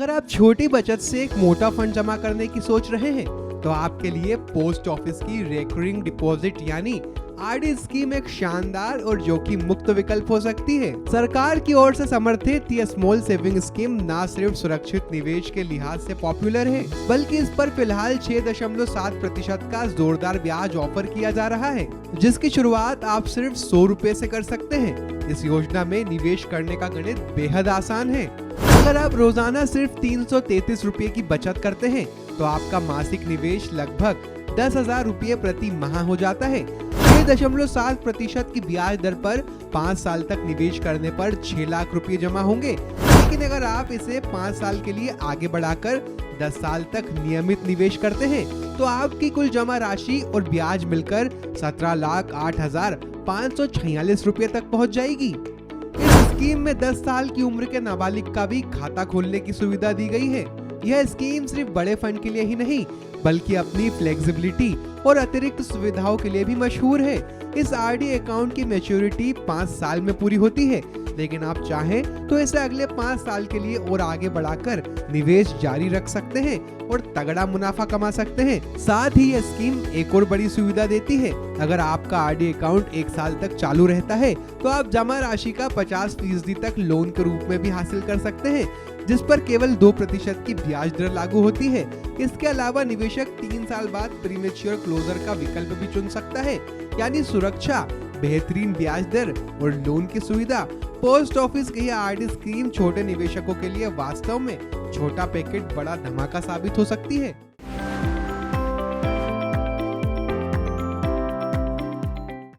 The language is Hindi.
अगर आप छोटी बचत से एक मोटा फंड जमा करने की सोच रहे हैं तो आपके लिए पोस्ट ऑफिस की रेकरिंग डिपॉजिट यानी आरडी स्कीम एक शानदार और जोखिम मुक्त विकल्प हो सकती है। सरकार की ओर से समर्थित ये स्मॉल सेविंग स्कीम न सिर्फ सुरक्षित निवेश के लिहाज से पॉपुलर है, बल्कि इस पर फिलहाल 6.7% का जोरदार ब्याज ऑफर किया जा रहा है, जिसकी शुरुआत आप सिर्फ 100 रुपए से कर सकते हैं। इस योजना में निवेश करने का गणित बेहद आसान है। अगर आप रोजाना सिर्फ 333 रुपए की बचत करते हैं तो आपका मासिक निवेश लगभग 10,000 रुपये प्रति माह हो जाता है। 6.7% की ब्याज दर पर 5 साल तक निवेश करने पर 6 लाख रुपए जमा होंगे। लेकिन अगर आप इसे 5 साल के लिए आगे बढ़ाकर 10 साल तक नियमित निवेश करते हैं तो आपकी कुल जमा राशि और ब्याज मिलकर 17,08,546 रुपए तक पहुंच जाएगी। इस स्कीम में 10 साल की उम्र के नाबालिग का भी खाता खोलने की सुविधा दी गई है। यह स्कीम सिर्फ बड़े फंड के लिए ही नहीं बल्कि अपनी फ्लेक्सिबिलिटी और अतिरिक्त सुविधाओं के लिए भी मशहूर है। इस आरडी अकाउंट की मैच्योरिटी 5 साल में पूरी होती है, लेकिन आप चाहें तो इसे अगले 5 साल के लिए और आगे बढ़ाकर निवेश जारी रख सकते हैं और तगड़ा मुनाफा कमा सकते हैं। साथ ही यह स्कीम एक और बड़ी सुविधा देती है। अगर आपका आरडी अकाउंट 1 साल तक चालू रहता है तो आप जमा राशि का 50% तक लोन के रूप में भी हासिल कर सकते हैं, जिस पर केवल 2% की ब्याज दर लागू होती है। इसके अलावा निवेशक 3 साल बाद प्रीमेच्योर क्लोजर का विकल्प भी चुन सकता है, यानी सुरक्षा, बेहतरीन ब्याज दर और लोन की सुविधा। पोस्ट ऑफिस की यह आरडी स्कीम छोटे निवेशकों के लिए वास्तव में छोटा पैकेट बड़ा धमाका साबित हो सकती है।